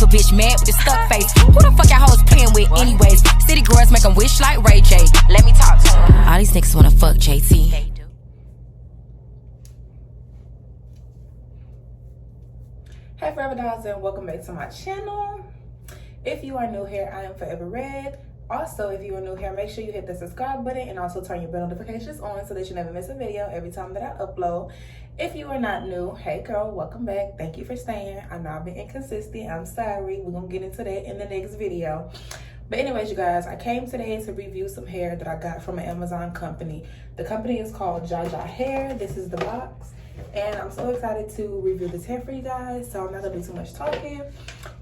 a bitch mad with the stuck face. Who the fuck y'all hoes playing with anyways? City girls make them wish like Ray J. Let me talk to them. All these niggas wanna fuck JT. Hey Forever Dolls, and welcome back to my channel. If you are new here, I am Forever Red. Also, if you are new here, make sure you hit the subscribe button and also turn your bell notifications on so that you never miss a video every time that I upload. If you are not new, hey girl, welcome back. Thank you for staying. I know I've been inconsistent. I'm sorry. We're gonna get into that in the next video. But anyways, you guys, I came today to review some hair that I got from an Amazon company. The company is called Jaja Hair. This is the box. And I'm so excited to review this hair for you guys, so I'm not gonna do too much talking.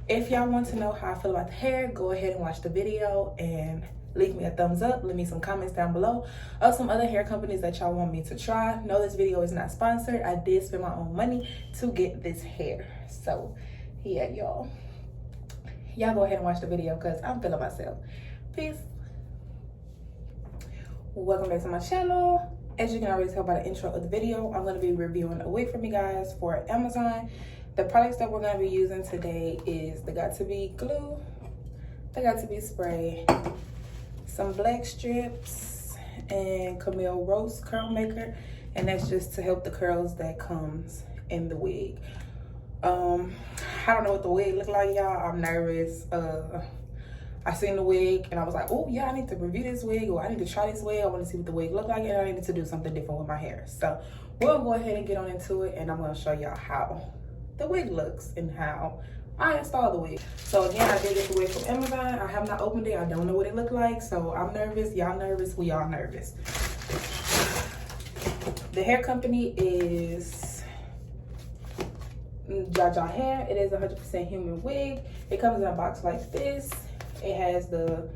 If y'all want to know how I feel about the hair, go ahead and watch the video and leave me a thumbs up. Leave me some comments down below of some other hair companies that y'all want me to try. No, this video is not sponsored. I did spend my own money to get this hair. So yeah, y'all go ahead and watch the video because I'm feeling myself. Peace. Welcome back to my channel. As you can already tell by the intro of the video, I'm going to be reviewing a wig from you guys for Amazon. The products that we're going to be using today is the Got To Be glue, the Got To Be spray, some black strips, and Camille Rose curl maker, and that's just to help the curls that comes in the wig. I don't know what the wig look like, y'all. I'm nervous. I seen the wig and I was like, oh yeah, I need to review this wig, or I need to try this wig. I want to see what the wig look like, and I needed to do something different with my hair. So we'll go ahead and get on into it, and I'm going to show y'all how the wig looks and how I install the wig. So again, I did get the wig from Amazon. I have not opened it. I don't know what it looked like, so I'm nervous. Y'all nervous. We all nervous. The hair company is Jaja Hair. It is 100% human wig. It comes in a box like this. It has the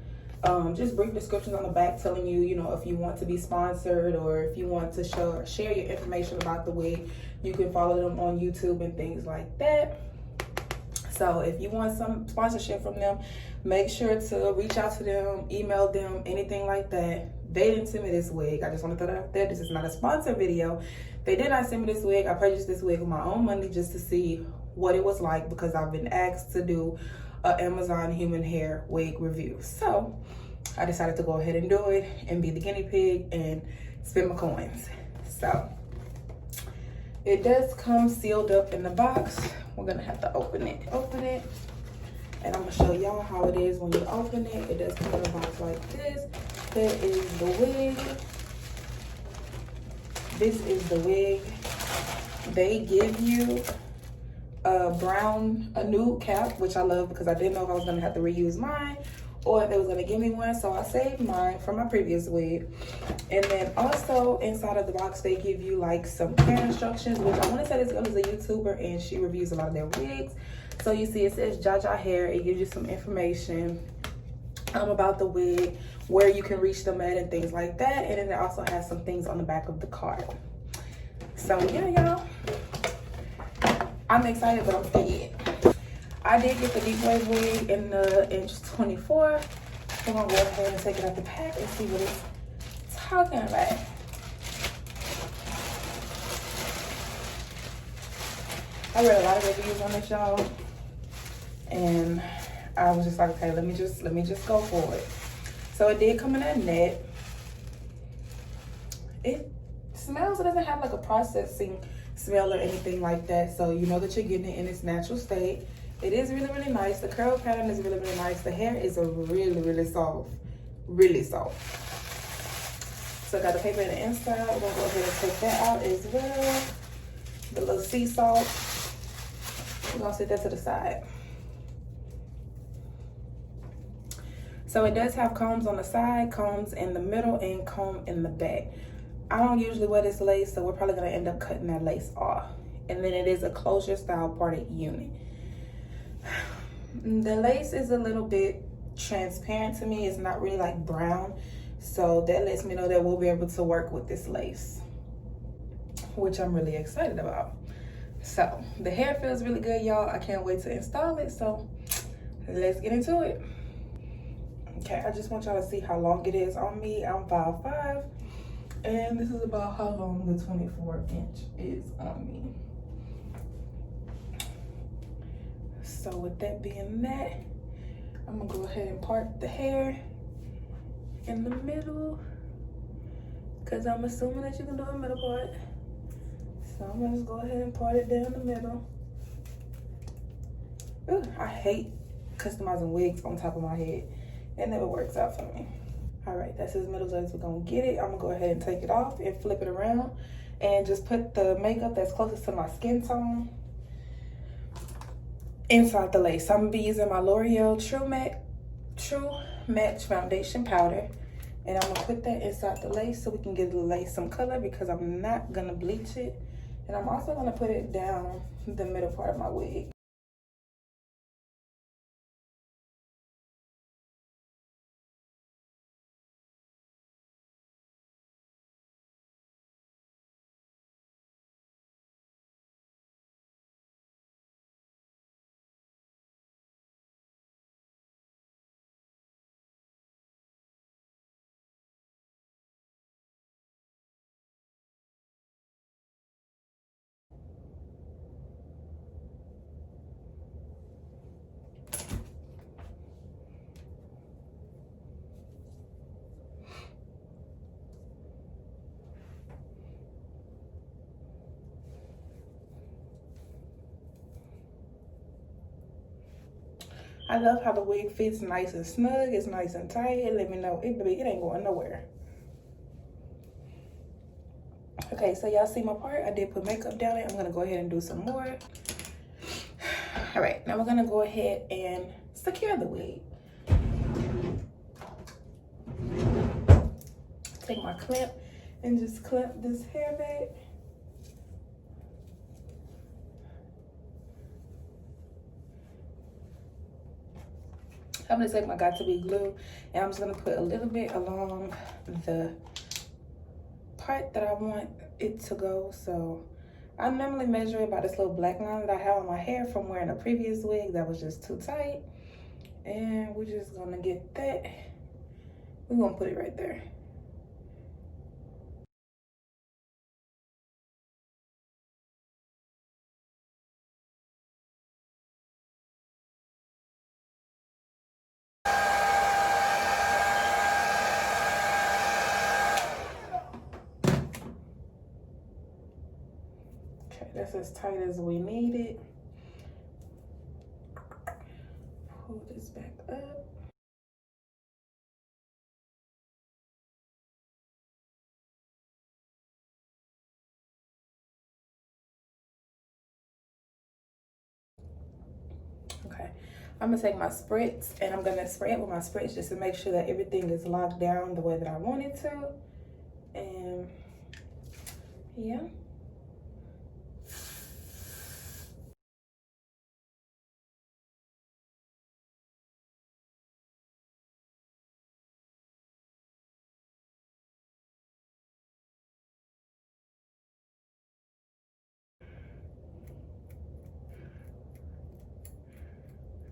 just brief descriptions on the back telling you, you know, if you want to be sponsored or if you want to share your information about the wig, you can follow them on YouTube and things like that. So if you want some sponsorship from them, make sure to reach out to them, email them, anything like that. They didn't send me this wig. I just want to throw that out there. This is not a sponsored video. They did not send me this wig. I purchased this wig with my own money just to see what it was like, because I've been asked to do an Amazon human hair wig review. So I decided to go ahead and do it and be the guinea pig and spend my coins. So it does come sealed up in the box. We're gonna have to open it, and I'm gonna show y'all how it is when you open it. It does come in a box like this. There is the wig. This is the wig. They give you a nude cap, which I love because I didn't know if I was gonna have to reuse mine or if they was gonna give me one, so I saved mine from my previous wig. And then also inside of the box they give you like some hair instructions, which I want to say this girl is a YouTuber and she reviews a lot of their wigs. So you see it says Jaja Hair. It gives you some information about the wig, where you can reach them at and things like that, and then it also has some things on the back of the card. So yeah, y'all, I'm excited, but I'm scared. I did get the deep wave wig in the inch 24. I'm gonna go ahead and take it out the pack and see what it's talking about. I read a lot of reviews on this, y'all, and I was just like, okay, let me just go for it. So it did come in a net. It smells, it doesn't have like a processing smell or anything like that, so you know that you're getting it in its natural state. It is really, really nice. The curl pattern is really, really nice. The hair is really, really soft. Really soft. So I got the paper in the inside. We're gonna go ahead and take that out as well. The little sea salt. We're gonna set that to the side. So it does have combs on the side, combs in the middle, and comb in the back. I don't usually wear this lace, so we're probably gonna end up cutting that lace off. And then it is a closure style parted unit. The lace is a little bit transparent to me. It's not really like brown, so that lets me know that we'll be able to work with this lace, which I'm really excited about. So the hair feels really good, y'all. I can't wait to install it, so let's get into it. Okay, I just want y'all to see how long it is on me. I'm 5'5", and this is about how long the 24 inch is on me. So with that being that, I'm gonna go ahead and part the hair in the middle, because I'm assuming that you can do a middle part. So I'm gonna just go ahead and part it down the middle. Ooh, I hate customizing wigs on top of my head. It never works out for me. All right, that's as middle as we're gonna get it. I'm gonna go ahead and take it off and flip it around and just put the makeup that's closest to my skin tone inside the lace. I'm gonna be using my L'Oreal True Match Foundation Powder. And I'm gonna put that inside the lace so we can give the lace some color, because I'm not gonna bleach it. And I'm also gonna put it down the middle part of my wig. I love how the wig fits nice and snug. It's nice and tight. Let me know, it ain't going nowhere. Okay, so y'all see my part. I did put makeup down it. I'm gonna go ahead and do some more. All right, now we're gonna go ahead and secure the wig. Take my clamp and just clamp this hair back. I'm gonna take my Got2b glue and I'm just gonna put a little bit along the part that I want it to go. So I normally measure it by this little black line that I have on my hair from wearing a previous wig that was just too tight. And we're just gonna get that. We're gonna put it right there. Okay, that's as tight as we need it. Pull this back up. Okay, I'm gonna take my spritz and I'm gonna spray it with my spritz just to make sure that everything is locked down the way that I want it to. And yeah.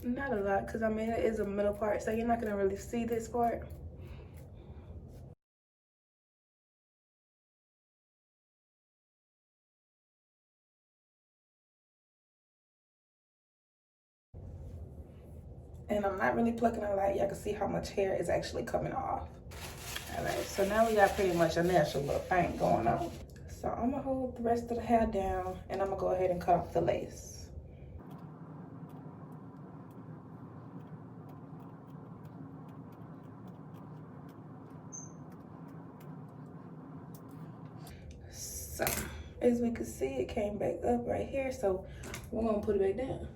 Not a lot, because I mean it is a middle part, so you're not gonna really see this part. And I'm not really plucking a lot. Y'all can see how much hair is actually coming off. All right, so now we got pretty much a natural little thing going on. So I'm gonna hold the rest of the hair down and I'm gonna go ahead and cut off the lace. So as we can see, it came back up right here. So we're gonna put it back down.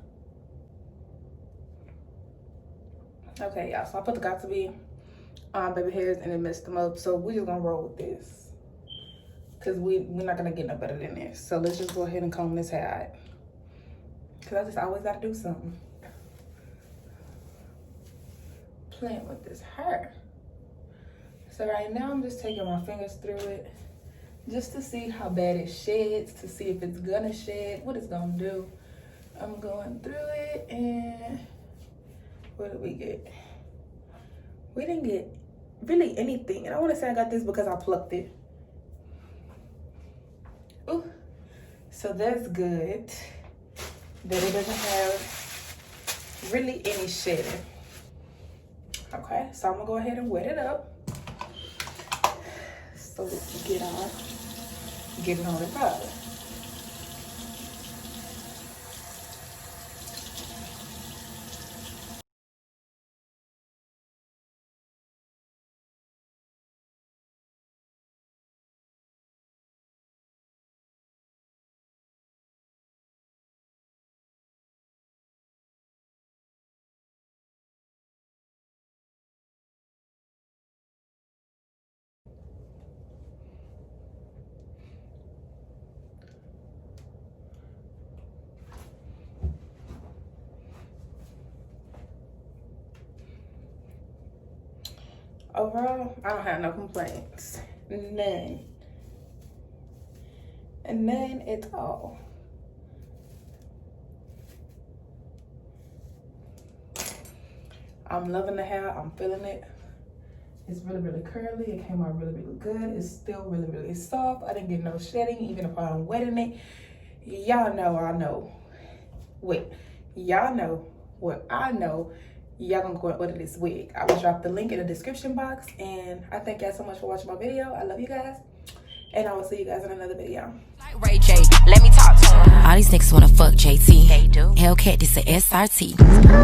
Okay, y'all, so I put the Got2b baby hairs and it messed them up. So we're just gonna roll with this, because we're not gonna get no better than this. So let's just go ahead and comb this hair out, because I just always gotta do something. Playing with this hair. So right now I'm just taking my fingers through it just to see how bad it sheds, to see if it's gonna shed, what it's gonna do. I'm going through it, and what did we get? We didn't get really anything. And I wanna say I got this because I plucked it. Ooh, so that's good that it doesn't have really any shedding. Okay, so I'm gonna go ahead and wet it up so we can get it on the powder. Overall, I don't have no complaints. None. None at all. I'm loving the hair. I'm feeling it. It's really, really curly. It came out really, really good. It's still really, really soft. I didn't get no shedding, even if I'm wetting it. Y'all know I know. Wait, y'all know what I know. Y'all gonna go and order this wig. I will drop the link in the description box. And I thank y'all so much for watching my video. I love you guys. And I will see you guys in another video. Like Ray J, let me talk to him. All these niggas wanna fuck JT. They do. Hellcat, this a SRT.